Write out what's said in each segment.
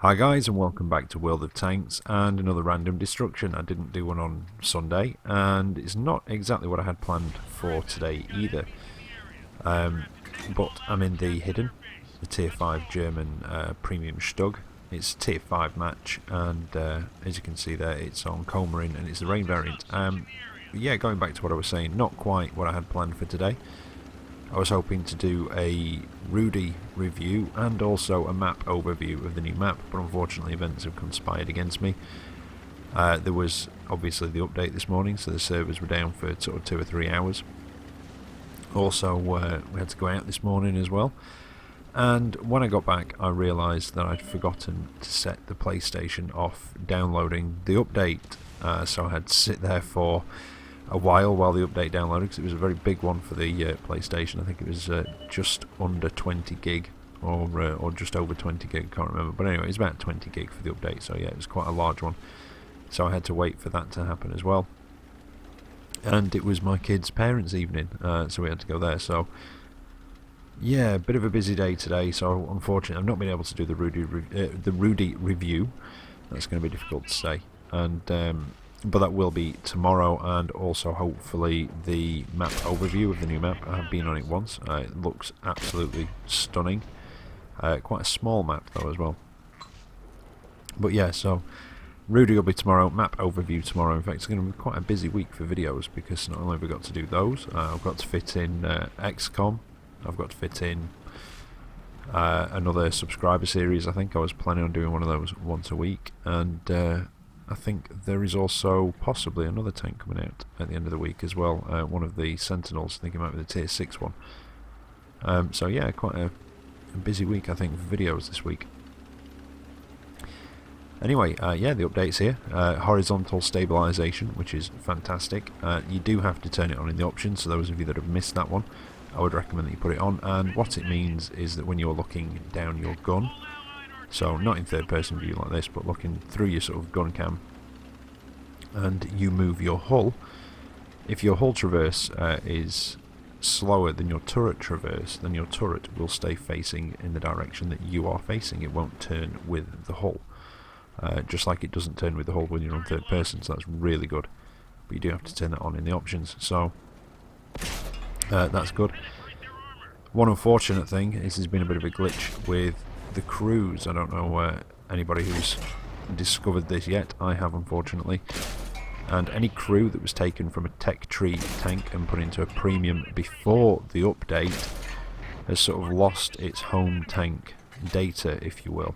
Hi guys, and welcome back to World of Tanks and another random destruction. I didn't do one on Sunday and it's not exactly what I had planned for today either, but I'm in the Hidden, the tier 5 German premium StuG. It's a tier 5 match and as you can see there it's on Comarin and it's the rain variant. Yeah, going back to what I was saying, not quite what I had planned for today. I was hoping to do a Rudy review and also a map overview of the new map, but unfortunately events have conspired against me. There was obviously the update this morning, so the servers were down for sort of 2 or 3 hours. Also, we had to go out this morning as well. And when I got back, I realised that I'd forgotten to set the PlayStation off downloading the update. So I had to sit there for a while the update downloaded, because it was a very big one for the PlayStation. I think it was just under 20 gig or just over 20 gig, I can't remember, but anyway it was about 20 gig for the update, so yeah, it was quite a large one, so I had to wait for that to happen as well. And it was my kids' parents' evening, so we had to go there. So yeah, a bit of a busy day today, so unfortunately I've not been able to do the Rudy review. That's going to be difficult to say, and but that will be tomorrow, and also hopefully the map overview of the new map. I have been on it once. It looks absolutely stunning. Quite a small map though as well. But yeah, so Rudy will be tomorrow, map overview tomorrow. In fact, it's going to be quite a busy week for videos, because not only have we got to do those, I've got to fit in XCOM, I've got to fit in another subscriber series. I think I was planning on doing one of those once a week, and I think there is also possibly another tank coming out at the end of the week as well, one of the Sentinels. I think it might be the tier 6 one. So yeah, quite a busy week I think for videos this week. Anyway, yeah, the update's here. Horizontal stabilisation, which is fantastic. You do have to turn it on in the options, so those of you that have missed that one, I would recommend that you put it on. And what it means is that when you're looking down your gun, so not in third person view like this, but looking through your sort of gun cam, and you move your hull, if your hull traverse is slower than your turret traverse, then your turret will stay facing in the direction that you are facing. It won't turn with the hull, just like it doesn't turn with the hull when you're on third person, so that's really good. But you do have to turn that on in the options, so that's good. One unfortunate thing is there's been a bit of a glitch with the crews. I don't know anybody who's discovered this yet. I have, unfortunately. And any crew that was taken from a tech tree tank and put into a premium before the update has sort of lost its home tank data, if you will.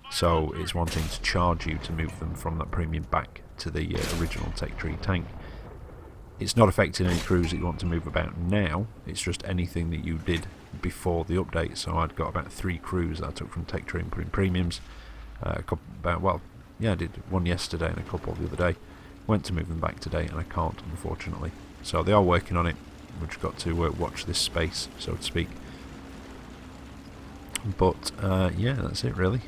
So it's wanting to charge you to move them from that premium back to the original tech tree tank. It's not affecting any crews that you want to move about now, it's just anything that you did before the update. So I'd got about 3 crews that I took from Tech Tree and put in premiums. A couple, I did one yesterday and a couple the other day. Went to move them back today and I can't, unfortunately. So they are working on it. We've just got to watch this space, so to speak. But yeah, that's it really.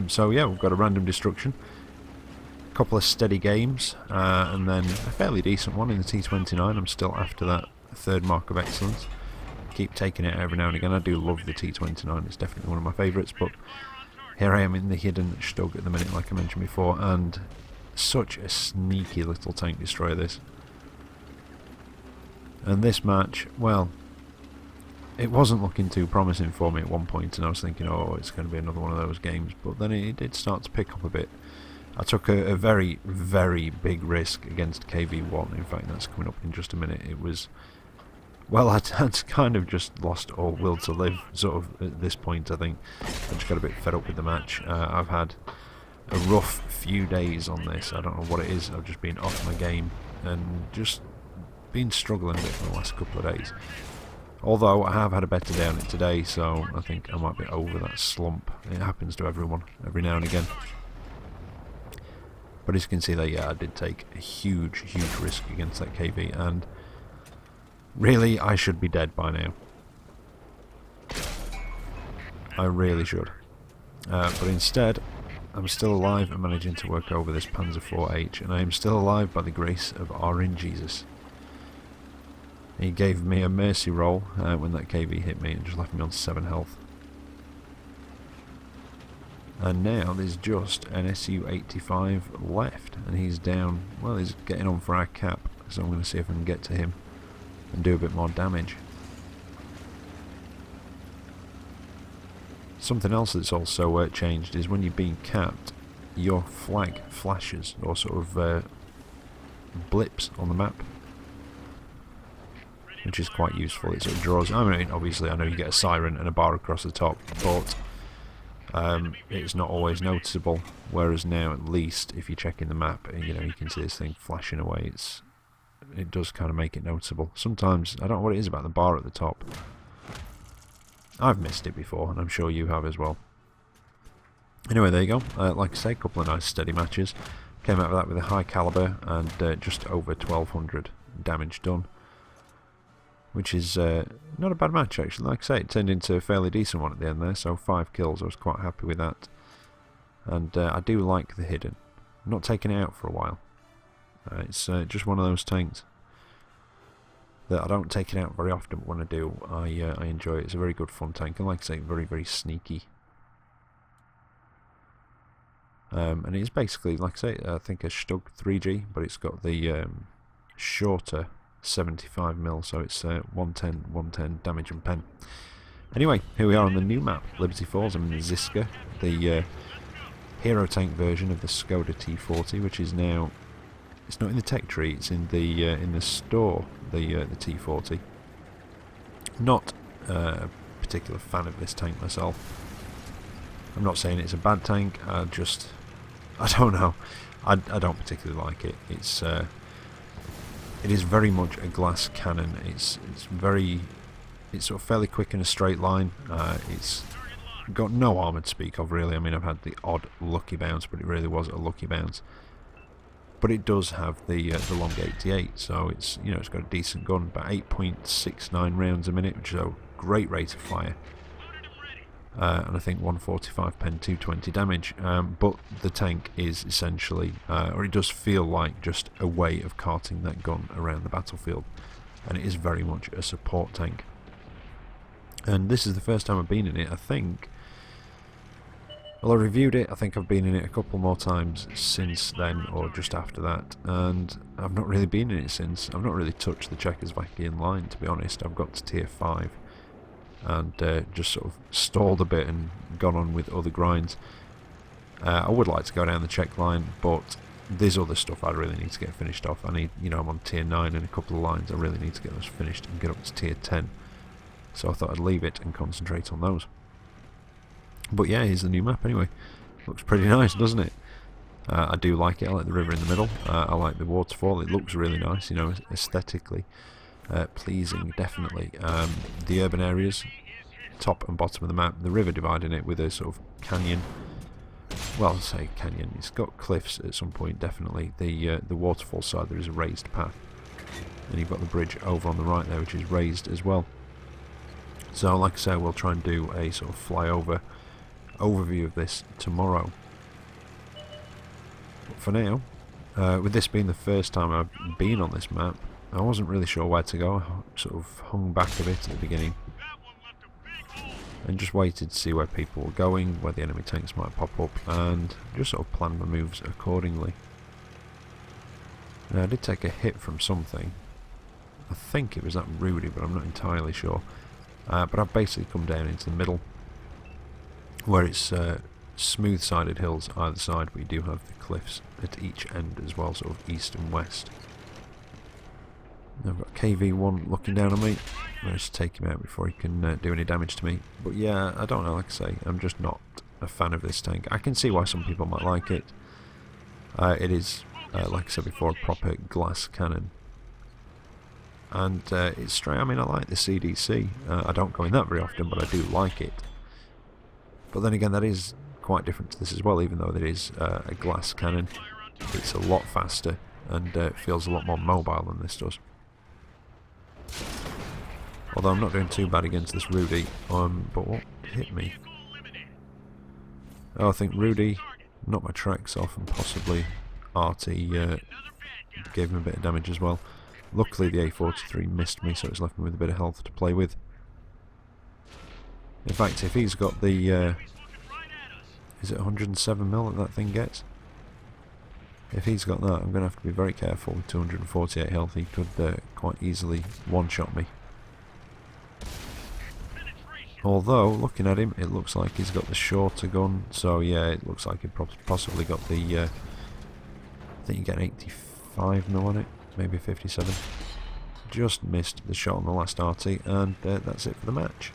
So yeah, we've got a random destruction, couple of steady games, and then a fairly decent one in the T29. I'm still after that 3rd mark of excellence. Keep taking it every now and again. I do love the T29, it's definitely one of my favourites, but here I am in the Hidden StuG at the minute, like I mentioned before, and such a sneaky little tank destroyer this. And this match, well, it wasn't looking too promising for me at one point, and I was thinking, oh, it's going to be another one of those games, but then it did start to pick up a bit. I took a very, very big risk against KV1. In fact, that's coming up in just a minute. It was, well, I'd kind of just lost all will to live, sort of, at this point, I think. I just got a bit fed up with the match. I've had a rough few days on this. I don't know what it is. I've just been off my game and just been struggling a bit for the last couple of days. Although I have had a better day on it today, so I think I might be over that slump. It happens to everyone every now and again. But as you can see there, yeah, I did take a huge, huge risk against that KV, and really, I should be dead by now. I really should. But instead, I'm still alive and managing to work over this Panzer IV-H, and I am still alive by the grace of Orange Jesus. He gave me a mercy roll when that KV hit me and just left me on 7 health. And now there's just an Su-85 left, and he's down. Well, he's getting on for our cap, so I'm going to see if I can get to him and do a bit more damage. Something else that's also changed is when you're being capped, your flag flashes, or sort of blips on the map, which is quite useful. It sort of draws. I mean, obviously, I know you get a siren and a bar across the top, but it's not always noticeable. Whereas now, at least, if you're checking the map, you know, you can see this thing flashing away. It does kind of make it noticeable. Sometimes I don't know what it is about the bar at the top. I've missed it before, and I'm sure you have as well. Anyway, there you go. Like I say, a couple of nice steady matches. Came out of that with a high caliber and just over 1200 damage done, which is not a bad match actually. Like I say, it turned into a fairly decent one at the end there, so 5 kills. I was quite happy with that, and I do like the hidden. I'm not taking it out for a while. It's just one of those tanks that I don't take it out very often, but when I do, I enjoy it. It's a very good fun tank, and like I say, very, very sneaky. And it's basically, like I say, I think a StuG 3G, but it's got the shorter 75mm, so it's 110 damage and pen. Anyway, here we are on the new map, Liberty Falls. I'm in the Zizka, the hero tank version of the Skoda T40, which is now, it's not in the tech tree, it's in the store, the T40. Not a particular fan of this tank myself. I'm not saying it's a bad tank, I don't know. I don't particularly like it. It is very much a glass cannon. It's sort of fairly quick in a straight line. It's got no armour to speak of really. I mean, I've had the odd lucky bounce, but it really was a lucky bounce. But it does have the long 88, so it's, you know, it's got a decent gun, about 8.69 rounds a minute, which is a great rate of fire. And I think 145 pen, 220 damage. But the tank is essentially, or it does feel like just a way of carting that gun around the battlefield, and it is very much a support tank. And this is the first time I've been in it, I think. Well, I reviewed it, I think I've been in it a couple more times since then, or just after that, and I've not really been in it since. I've not really touched the Czechoslovakian line, to be honest. I've got to tier 5 and just sort of stalled a bit and gone on with other grinds. I would like to go down the Czech line, but there's other stuff I really need to get finished off. I need, you know, I'm on tier 9 and a couple of lines. I really need to get those finished and get up to tier 10. So I thought I'd leave it and concentrate on those. But yeah, here's the new map anyway. Looks pretty nice, doesn't it? I do like it. I like the river in the middle. I like the waterfall. It looks really nice, you know, aesthetically pleasing, definitely. The urban areas, top and bottom of the map. The river dividing it with a sort of canyon. Well, I'll say canyon. It's got cliffs at some point, definitely. The waterfall side, there is a raised path. And you've got the bridge over on the right there, which is raised as well. So, like I say, we'll try and do a sort of flyover overview of this tomorrow. But for now, with this being the first time I've been on this map, I wasn't really sure where to go. I sort of hung back a bit at the beginning and just waited to see where people were going, where the enemy tanks might pop up, and just sort of planned my moves accordingly. Now, I did take a hit from something. I think it was that Rudy, but I'm not entirely sure. But I've basically come down into the middle, where it's smooth-sided hills either side, but you do have the cliffs at each end as well, sort of east and west. I've got KV1 looking down on me. I'll just take him out before he can do any damage to me. But yeah, I don't know, like I say, I'm just not a fan of this tank. I can see why some people might like it. It is, like I said before, a proper glass cannon. And it's straight. I mean, I like the CDC. I don't go in that very often, but I do like it. But then again, that is quite different to this as well, even though it is a glass cannon. It's a lot faster and feels a lot more mobile than this does. Although I'm not doing too bad against this Rudy. But what hit me? Oh, I think Rudy knocked my tracks off, and possibly Artie gave him a bit of damage as well. Luckily the A43 missed me, so it's left me with a bit of health to play with. In fact, if he's got the Is it 107 mil that thing gets? If he's got that, I'm going to have to be very careful with 248 health. He could quite easily one-shot me. Although, looking at him, it looks like he's got the shorter gun. So yeah, it looks like he possibly got the... I think you get an 85 mil on it. Maybe 57. Just missed the shot on the last RT, and that's it for the match.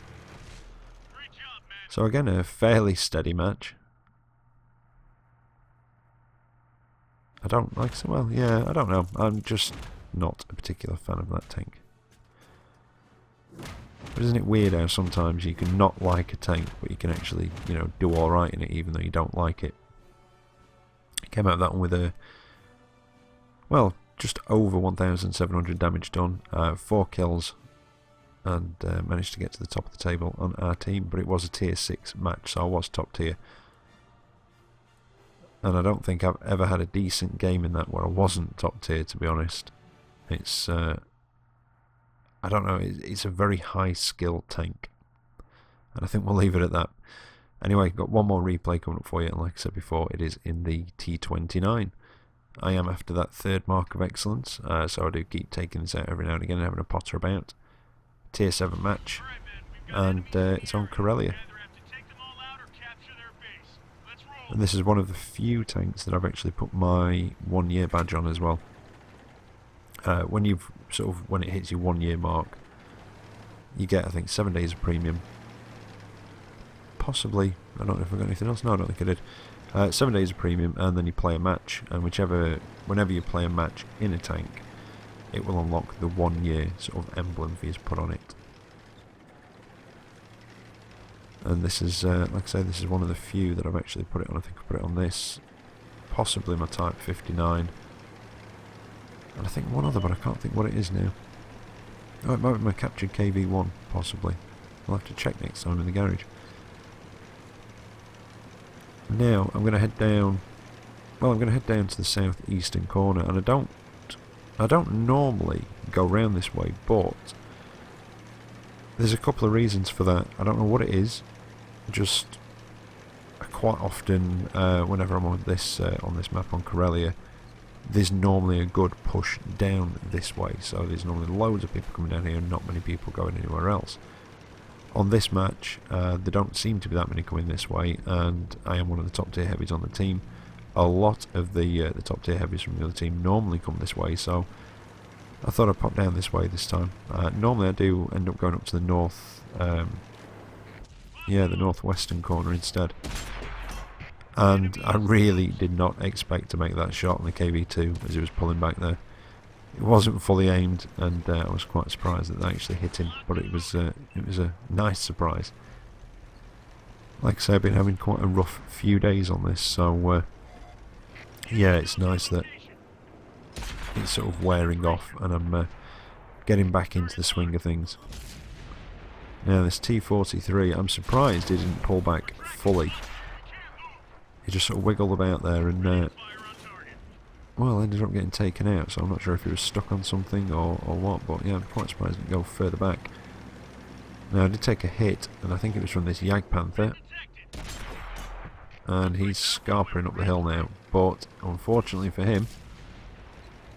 So again, a fairly steady match. I don't like it. Well, yeah, I don't know. I'm just not a particular fan of that tank. But isn't it weird how sometimes you can not like a tank, but you can actually, you know, do alright in it even though you don't like it? I came out of that one with a, well, just over 1,700 damage done, 4 kills, and managed to get to the top of the table on our team, but it was a tier 6 match, so I was top tier. And I don't think I've ever had a decent game in that where I wasn't top tier, to be honest. It's, I don't know, it's a very high skill tank. And I think we'll leave it at that. Anyway, got one more replay coming up for you, and like I said before, it is in the T29. I am after that 3rd mark of excellence, so I do keep taking this out every now and again and having a potter about. Tier 7 match, and it's on Corellia. And this is one of the few tanks that I've actually put my 1 year badge on as well. When you've when it hits your 1 year mark, you get, I think, 7 days of premium. Possibly, I don't know if I got anything else. No, I don't think I did. 7 days of premium, and then you play a match, and whenever you play a match in a tank, it will unlock the 1 year sort of emblem for you to put on it. And this is, like I say, this is one of the few that I've actually put it on. I think I put it on this, possibly my Type 59, and I think one other, but I can't think what it is now. Oh, it might be my captured KV1, possibly. I'll have to check next time in the garage. Now I'm going to head down. Well, I'm going to head down to the southeastern corner, and I don't normally go round this way, but there's a couple of reasons for that. I don't know what it is. Just quite often, whenever I'm on this map on Corellia, there's normally a good push down this way. So there's normally loads of people coming down here, and not many people going anywhere else. On this match, there don't seem to be that many coming this way, and I am one of the top tier heavies on the team. A lot of the top tier heavies from the other team normally come this way, so I thought I'd pop down this way this time. Normally I do end up going up to the north, yeah, the northwestern corner instead. And I really did not expect to make that shot on the KV2 as he was pulling back there. It wasn't fully aimed, and I was quite surprised that they actually hit him, but it was a nice surprise. Like I say, I've been having quite a rough few days on this, so yeah, it's nice that it's sort of wearing off, and I'm getting back into the swing of things. Now this T43, I'm surprised he didn't pull back fully. He just sort of wiggled about there, and well, ended up getting taken out, so I'm not sure if he was stuck on something or what, but yeah, I'm quite surprised he didn't go further back. Now I did take a hit, and I think it was from this Jagdpanther, and he's scarpering up the hill now, but unfortunately for him,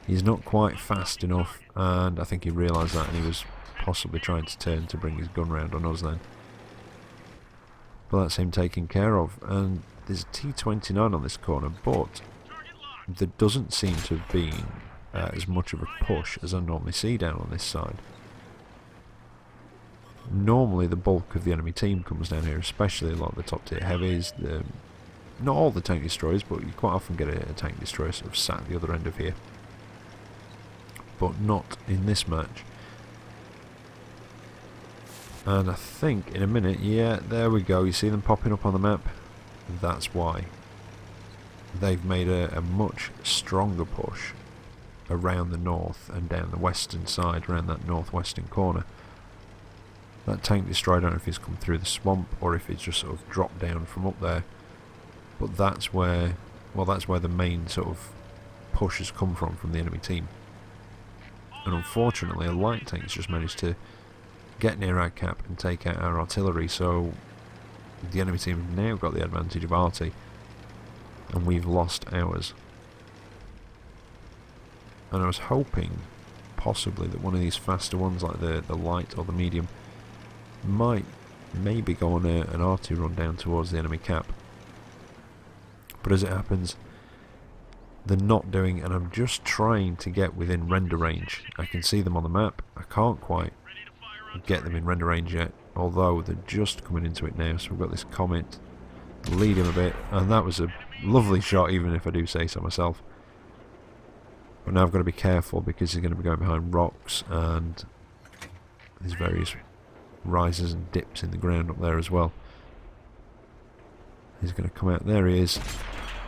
he's not quite fast enough, and I think he realised that, and he was possibly trying to turn to bring his gun round on us then. But that's him taken care of, and there's a T29 on this corner, but there doesn't seem to have been as much of a push as I normally see down on this side. Normally the bulk of the enemy team comes down here, especially a lot of the top tier heavies, not all the tank destroyers, but you quite often get a tank destroyer sort of sat at the other end of here. But not in this match. And I think in a minute, yeah, there we go, you see them popping up on the map? That's why. They've made a much stronger push around the north and down the western side, around that northwestern corner. That tank destroyer, I don't know if he's come through the swamp or if he's just sort of dropped down from up there. But that's where, well, that's where the main sort of push has come from the enemy team. And unfortunately, a light tank's just managed to get near our cap and take out our artillery, so The enemy team have now got the advantage of Artie, and we've lost ours. And I was hoping, possibly, that one of these faster ones, like the light or the medium, might maybe go on an Artie run down towards the enemy cap. But as it happens, they're not doing, and I'm just trying to get within render range. I can see them on the map. I can't quite get them in render range yet, although they're just coming into it now. So we've got this Comet, lead him a bit, and that was a lovely shot, even if I do say so myself. But now I've got to be careful because he's going to be going behind rocks, and there's various rises and dips in the ground up there as well. He's going to come out. There he is.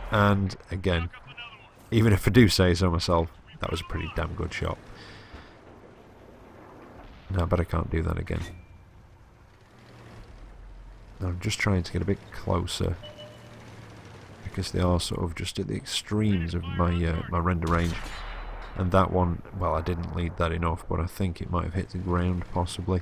And again, even if I do say so myself, that was a pretty damn good shot. No, I bet I can't do that again. I'm just trying to get a bit closer, because they are sort of just at the extremes of my my render range. And that one, well, I didn't lead that enough, but I think it might have hit the ground possibly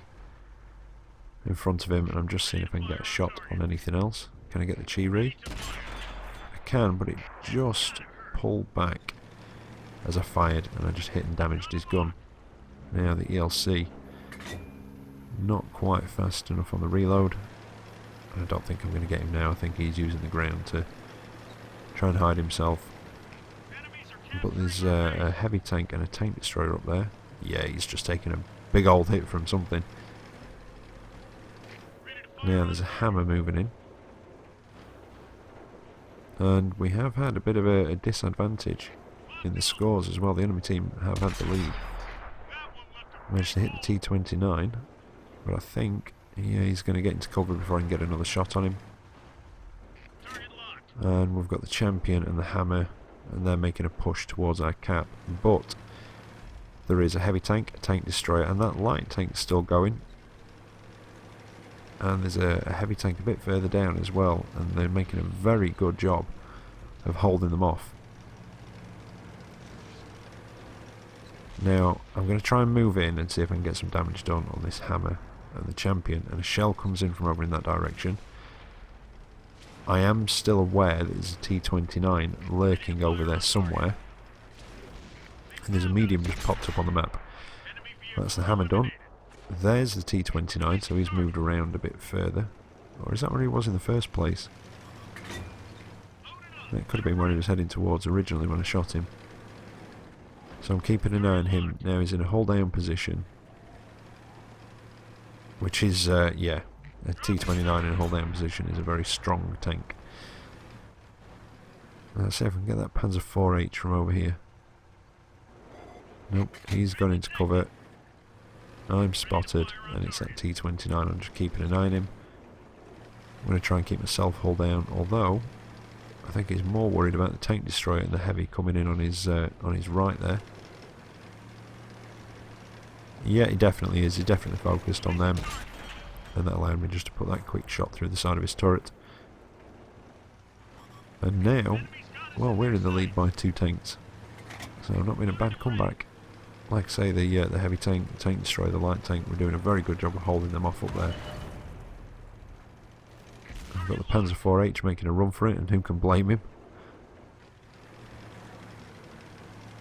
in front of him, and I'm just seeing if I can get a shot on anything else. Can I get the Chi-Ri? I can, but it just pulled back as I fired, and I just hit and damaged his gun. Now the ELC, not quite fast enough on the reload. I don't think I'm going to get him now. I think he's using the ground to try and hide himself. But there's a heavy tank and a tank destroyer up there. Yeah, he's just taking a big old hit from something. Now there's a hammer moving in. And we have had a bit of a disadvantage in the scores as well. The enemy team have had the lead. Managed to hit the T29, but I think he's going to get into cover before I can get another shot on him. And we've got the champion and the hammer, and they're making a push towards our cap. But there is a heavy tank, a tank destroyer, and that light tank's still going. And there's a heavy tank a bit further down as well, and they're making a very good job of holding them off. Now I'm going to try and move in and see if I can get some damage done on this hammer and the champion, and a shell comes in from over in that direction. I am still aware that there's a T29 lurking over there somewhere, and there's a medium just popped up on the map. That's the hammer done. There's the T29, so he's moved around a bit further. Or is that where he was in the first place? That could have been where he was heading towards originally when I shot him. So I'm keeping an eye on him. Now he's in a hold down position, which is, yeah, a T29 in a hold down position is a very strong tank. Let's see if I can get that Panzer IV-H from over here. Nope, he's gone into cover. I'm spotted, and it's that T29. I'm just keeping an eye on him. I'm going to try and keep myself hull down, although I think he's more worried about the tank destroyer and the heavy coming in on his right there. Yeah, he definitely is. He's definitely focused on them, and that allowed me just to put that quick shot through the side of his turret. And now, well, we're in the lead by 2 tanks, so not been a bad comeback. Like I say, the heavy tank, the tank destroyer, the light tank, we're doing a very good job of holding them off up there. I've got the Panzer IV-H making a run for it, and who can blame him?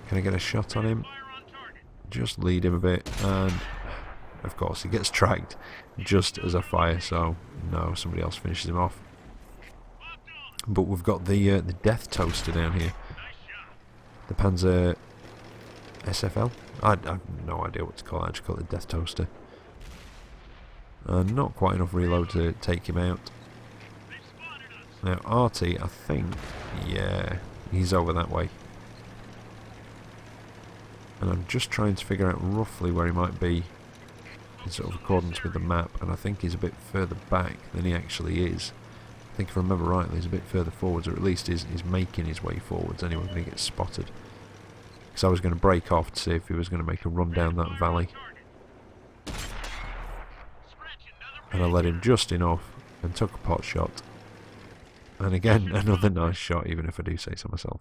Can I get a shot on him? Just lead him a bit, and of course he gets tracked just as I fire, so no, somebody else finishes him off. But we've got the Death Toaster down here. The Panzer SFL? I have no idea what to call it. I just call it the Death Toaster. Not quite enough reload to take him out. Now Artie, I think, yeah, he's over that way. And I'm just trying to figure out roughly where he might be in sort of accordance with the map, and I think he's a bit further back than he actually is. I think if I remember rightly, he's a bit further forwards, or at least he's making his way forwards anyway when he gets spotted. Because I was going to break off to see if he was going to make a run down that valley. And I let him just enough and took a pot shot. And again, another nice shot, even if I do say so myself.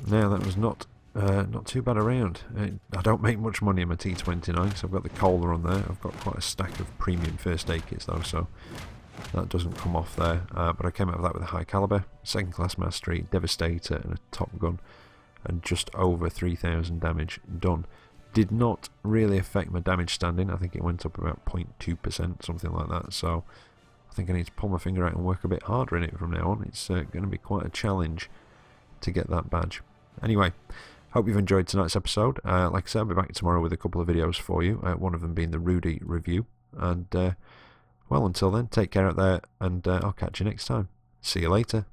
Now that was not not too bad around. I don't make much money in my T29, so I've got the Kohler on there. I've got quite a stack of premium first aid kits though, so that doesn't come off there. But I came out of that with a high caliber, second class mastery, devastator, and a top gun, and just over 3,000 damage done. Did not really affect my damage standing. I think it went up about 0.2%, something like that. So I think I need to pull my finger out and work a bit harder in it from now on. It's going to be quite a challenge to get that badge. Anyway, hope you've enjoyed tonight's episode. Like I said, I'll be back tomorrow with a couple of videos for you, one of them being the Rudy review. And, well, until then, take care out there, and I'll catch you next time. See you later.